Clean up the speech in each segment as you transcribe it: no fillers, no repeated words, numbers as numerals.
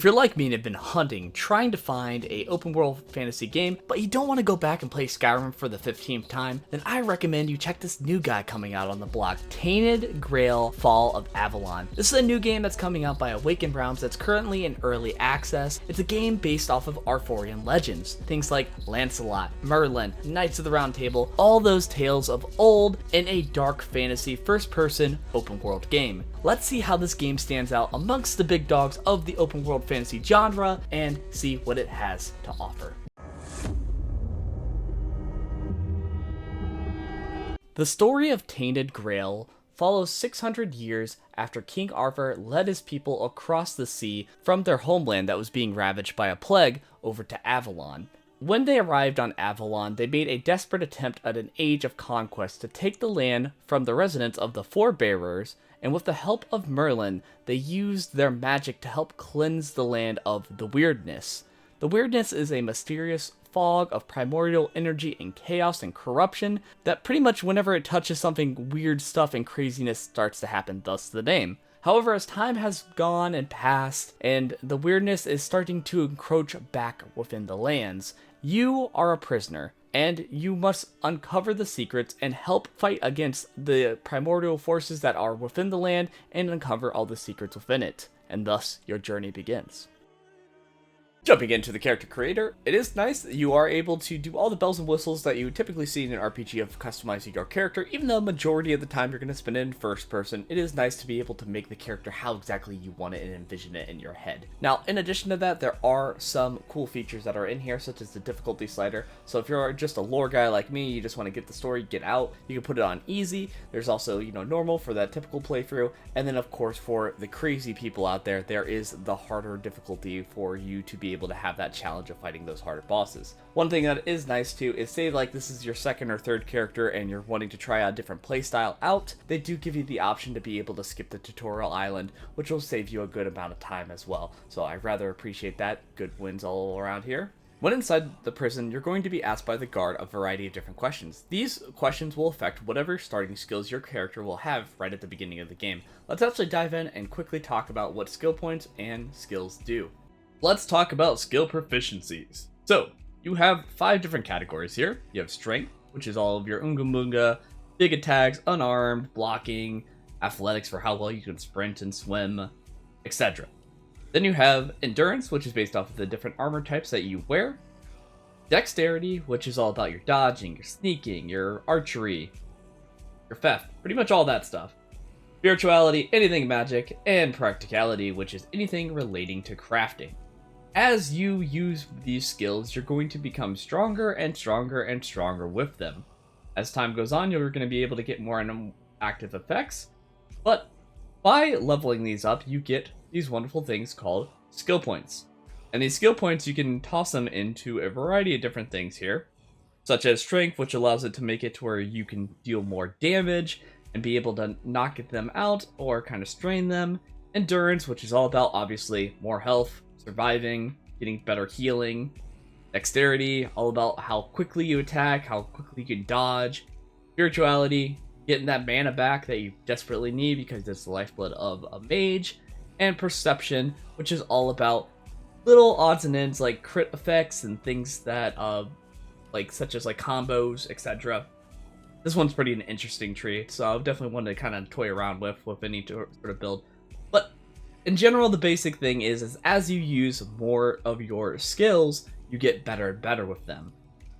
If you're like me and have been hunting, trying to find a open world fantasy game, but you don't want to go back and play Skyrim for the 15th time, then I recommend you check this new guy coming out on the block, Tainted Grail Fall of Avalon. This is a new game that's coming out by Awakened Realms that's currently in early access. It's a game based off of Arthurian legends, things like Lancelot, Merlin, Knights of the Round Table, all those tales of old in a dark fantasy first-person open world game. Let's see how this game stands out amongst the big dogs of the open world fantasy genre and see what it has to offer. The story of Tainted Grail follows 600 years after King Arthur led his people across the sea from their homeland that was being ravaged by a plague over to Avalon. When they arrived on Avalon, they made a desperate attempt at an age of conquest to take the land from the residents of the Forebearers, and with the help of Merlin, they used their magic to help cleanse the land of the Weirdness. The Weirdness is a mysterious fog of primordial energy and chaos and corruption that pretty much whenever it touches something, weird stuff and craziness starts to happen, thus the name. However, as time has gone and passed, and the Weirdness is starting to encroach back within the lands, you are a prisoner, and you must uncover the secrets and help fight against the primordial forces that are within the land and uncover all the secrets within it. And thus, your journey begins. Jumping into the character creator, it is nice that you are able to do all the bells and whistles that you typically see in an RPG of customizing your character. Even though majority of the time you're going to spend it in first person, it is nice to be able to make the character how exactly you want it and envision it in your head. Now, in addition to that, there are some cool features that are in here, such as the difficulty slider. So if you're just a lore guy like me, you just want to get the story, get out, you can put it on easy. There's also, normal for that typical playthrough. And then of course, for the crazy people out there, there is the harder difficulty for you to be able to have that challenge of fighting those harder bosses. One thing that is nice too is, say like this is your second or third character and you're wanting to try a different playstyle out, they do give you the option to be able to skip the tutorial island, which will save you a good amount of time as well. So I rather appreciate that. Good wins all around here. When inside the prison, you're going to be asked by the guard a variety of different questions. These questions will affect whatever starting skills your character will have right at the beginning of the game. Let's actually dive in and quickly talk about what skill points and skills do. Let's talk about skill proficiencies. So, you have 5 different categories here. You have strength, which is all of your unga munga, big attacks, unarmed, blocking, athletics for how well you can sprint and swim, etc. Then you have endurance, which is based off of the different armor types that you wear. Dexterity, which is all about your dodging, your sneaking, your archery, your theft, pretty much all that stuff. Spirituality, anything magic, and practicality, which is anything relating to crafting. As you use these skills, you're going to become stronger and stronger and stronger with them. As time goes on, you're going to be able to get more active effects, but by leveling these up, you get these wonderful things called skill points. And these skill points, you can toss them into a variety of different things here, such as strength, which allows it to make it to where you can deal more damage and be able to knock them out or kind of strain them. Endurance, which is all about, obviously, more health, surviving, getting better healing. Dexterity, all about how quickly you attack, how quickly you can dodge. Spirituality, getting that mana back that you desperately need because it's the lifeblood of a mage. And perception, which is all about little odds and ends like crit effects and things that, such as combos, etc. This one's pretty an interesting tree, so I definitely want to kind of toy around with any sort of build. But in general, the basic thing is as you use more of your skills, you get better and better with them.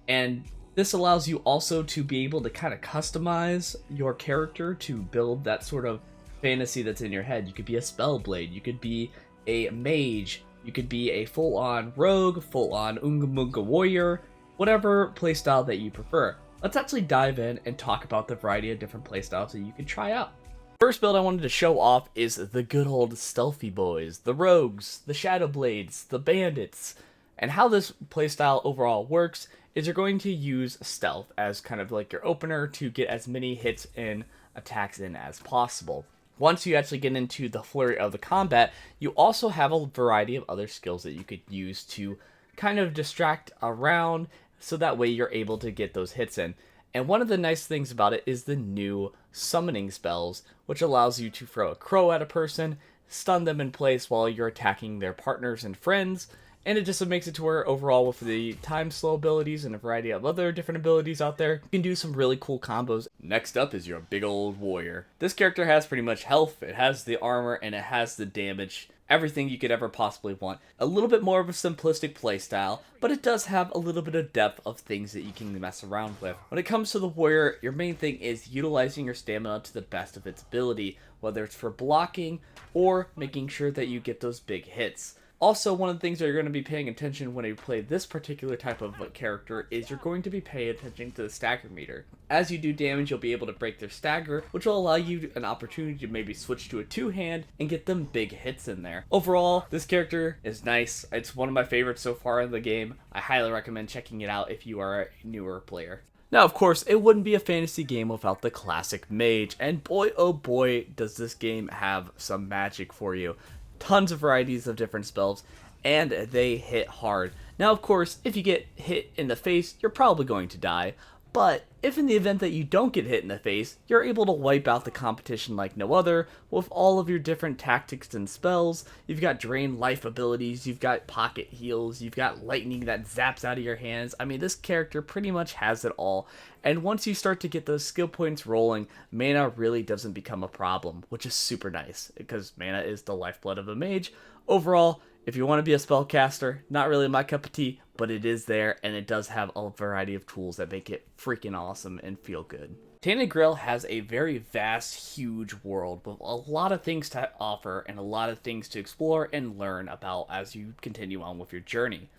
And this allows you also to be able to kind of customize your character to build that sort of fantasy that's in your head. You could be a spellblade, you could be a mage, you could be a full-on rogue, full-on Unga Munga warrior, whatever playstyle that you prefer. Let's actually dive in and talk about the variety of different playstyles that you can try out. First build I wanted to show off is the good old stealthy boys, the rogues, the shadow blades, the bandits. And how this playstyle overall works is you're going to use stealth as kind of like your opener to get as many hits and attacks in as possible. Once you actually get into the flurry of the combat, you also have a variety of other skills that you could use to kind of distract around, so that way you're able to get those hits in. And one of the nice things about it is the new summoning spells, which allows you to throw a crow at a person, stun them in place while you're attacking their partners and friends. And it just makes it to where overall with the time slow abilities and a variety of other different abilities out there, you can do some really cool combos. Next up is your big old warrior. This character has pretty much health, it has the armor, and it has the damage. Everything you could ever possibly want. A little bit more of a simplistic playstyle, but it does have a little bit of depth of things that you can mess around with. When it comes to the warrior, your main thing is utilizing your stamina to the best of its ability, whether it's for blocking or making sure that you get those big hits. Also, one of the things that you're going to be paying attention when you play this particular type of character is you're going to be paying attention to the stagger meter. As you do damage, you'll be able to break their stagger, which will allow you an opportunity to maybe switch to a two-hand and get them big hits in there. Overall, this character is nice. It's one of my favorites so far in the game. I highly recommend checking it out if you are a newer player. Now, of course, it wouldn't be a fantasy game without the classic Mage, and boy oh boy does this game have some magic for you. Tons of varieties of different spells, and they hit hard. Now, of course, if you get hit in the face, you're probably going to die, but if in the event that you don't get hit in the face, you're able to wipe out the competition like no other with all of your different tactics and spells. You've got drain life abilities, you've got pocket heals, you've got lightning that zaps out of your hands. I mean, this character pretty much has it all. And once you start to get those skill points rolling, mana really doesn't become a problem, which is super nice because mana is the lifeblood of a mage. Overall, if you want to be a spellcaster, not really my cup of tea, but it is there, and it does have a variety of tools that make it freaking awesome and feel good. Tainted Grail has a very vast, huge world with a lot of things to offer and a lot of things to explore and learn about as you continue on with your journey.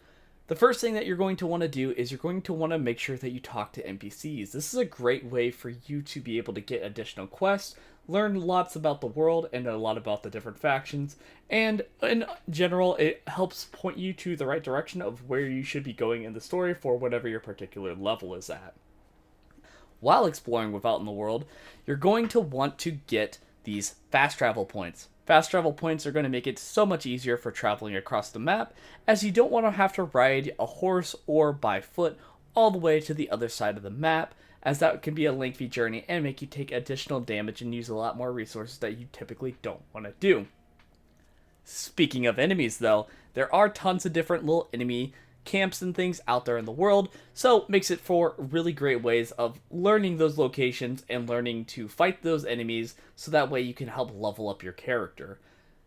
The first thing that you're going to want to do is you're going to want to make sure that you talk to NPCs. This is a great way for you to be able to get additional quests, learn lots about the world and a lot about the different factions, and in general it helps point you to the right direction of where you should be going in the story for whatever your particular level is at. While exploring without in the world, you're going to want to get these fast travel points. Fast travel points are going to make it so much easier for traveling across the map, as you don't want to have to ride a horse or by foot all the way to the other side of the map, as that can be a lengthy journey and make you take additional damage and use a lot more resources that you typically don't want to do. Speaking of enemies though, there are tons of different little enemy camps and things out there in the world, so it makes it for really great ways of learning those locations and learning to fight those enemies so that way you can help level up your character.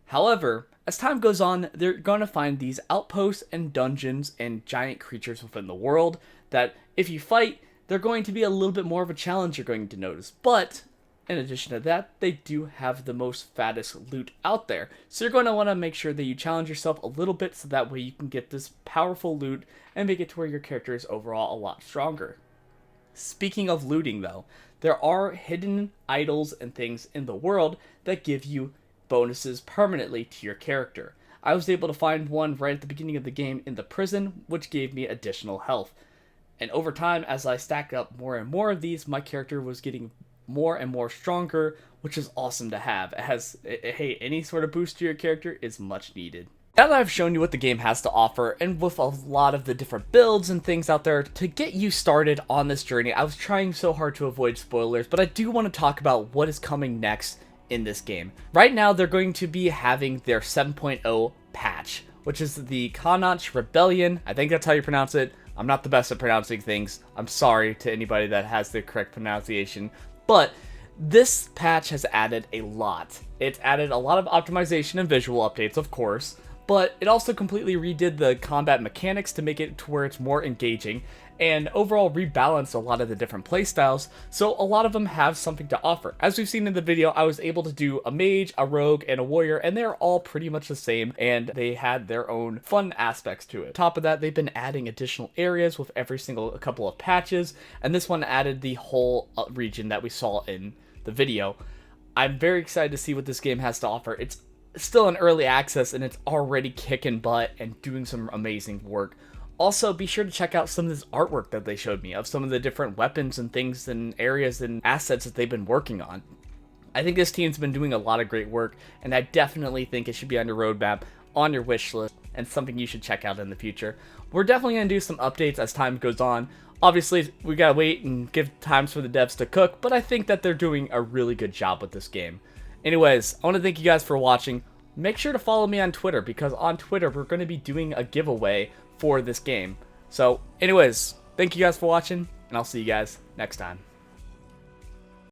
However, as time goes on, they're going to find these outposts and dungeons and giant creatures within the world that if you fight, they're going to be a little bit more of a challenge you're going to notice. But in addition to that, they do have the most fattest loot out there. So you're going to want to make sure that you challenge yourself a little bit so that way you can get this powerful loot and make it to where your character is overall a lot stronger. Speaking of looting though, there are hidden idols and things in the world that give you bonuses permanently to your character. I was able to find one right at the beginning of the game in the prison, which gave me additional health. And over time, as I stacked up more and more of these, my character was getting more and more stronger, which is awesome to have. It has, hey, any sort of boost to your character is much needed. Now that I've shown you what the game has to offer, and with a lot of the different builds and things out there to get you started on this journey, I was trying so hard to avoid spoilers, but I do want to talk about what is coming next in this game. Right now, they're going to be having their 7.0 patch, which is the Connacht Rebellion. I think that's how you pronounce it. I'm not the best at pronouncing things. I'm sorry to anybody that has the correct pronunciation. But this patch has added a lot. It's added a lot of optimization and visual updates, of course, but it also completely redid the combat mechanics to make it to where it's more engaging, and overall rebalanced a lot of the different playstyles, so a lot of them have something to offer. As we've seen in the video, I was able to do a mage, a rogue, and a warrior, and they're all pretty much the same, and they had their own fun aspects to it. On top of that, they've been adding additional areas with every single couple of patches, and this one added the whole region that we saw in the video. I'm very excited to see what this game has to offer. It's still in early access, and it's already kicking butt and doing some amazing work. Also, be sure to check out some of this artwork that they showed me of some of the different weapons and things and areas and assets that they've been working on. I think this team's been doing a lot of great work, and I definitely think it should be on your roadmap, on your wish list, and something you should check out in the future. We're definitely going to do some updates as time goes on. Obviously, we gotta wait and give times for the devs to cook, but I think that they're doing a really good job with this game. Anyways, I want to thank you guys for watching. make sure to follow me on Twitter, because on Twitter we're going to be doing a giveaway for this game. So anyways, thank you guys for watching, and I'll see you guys next time.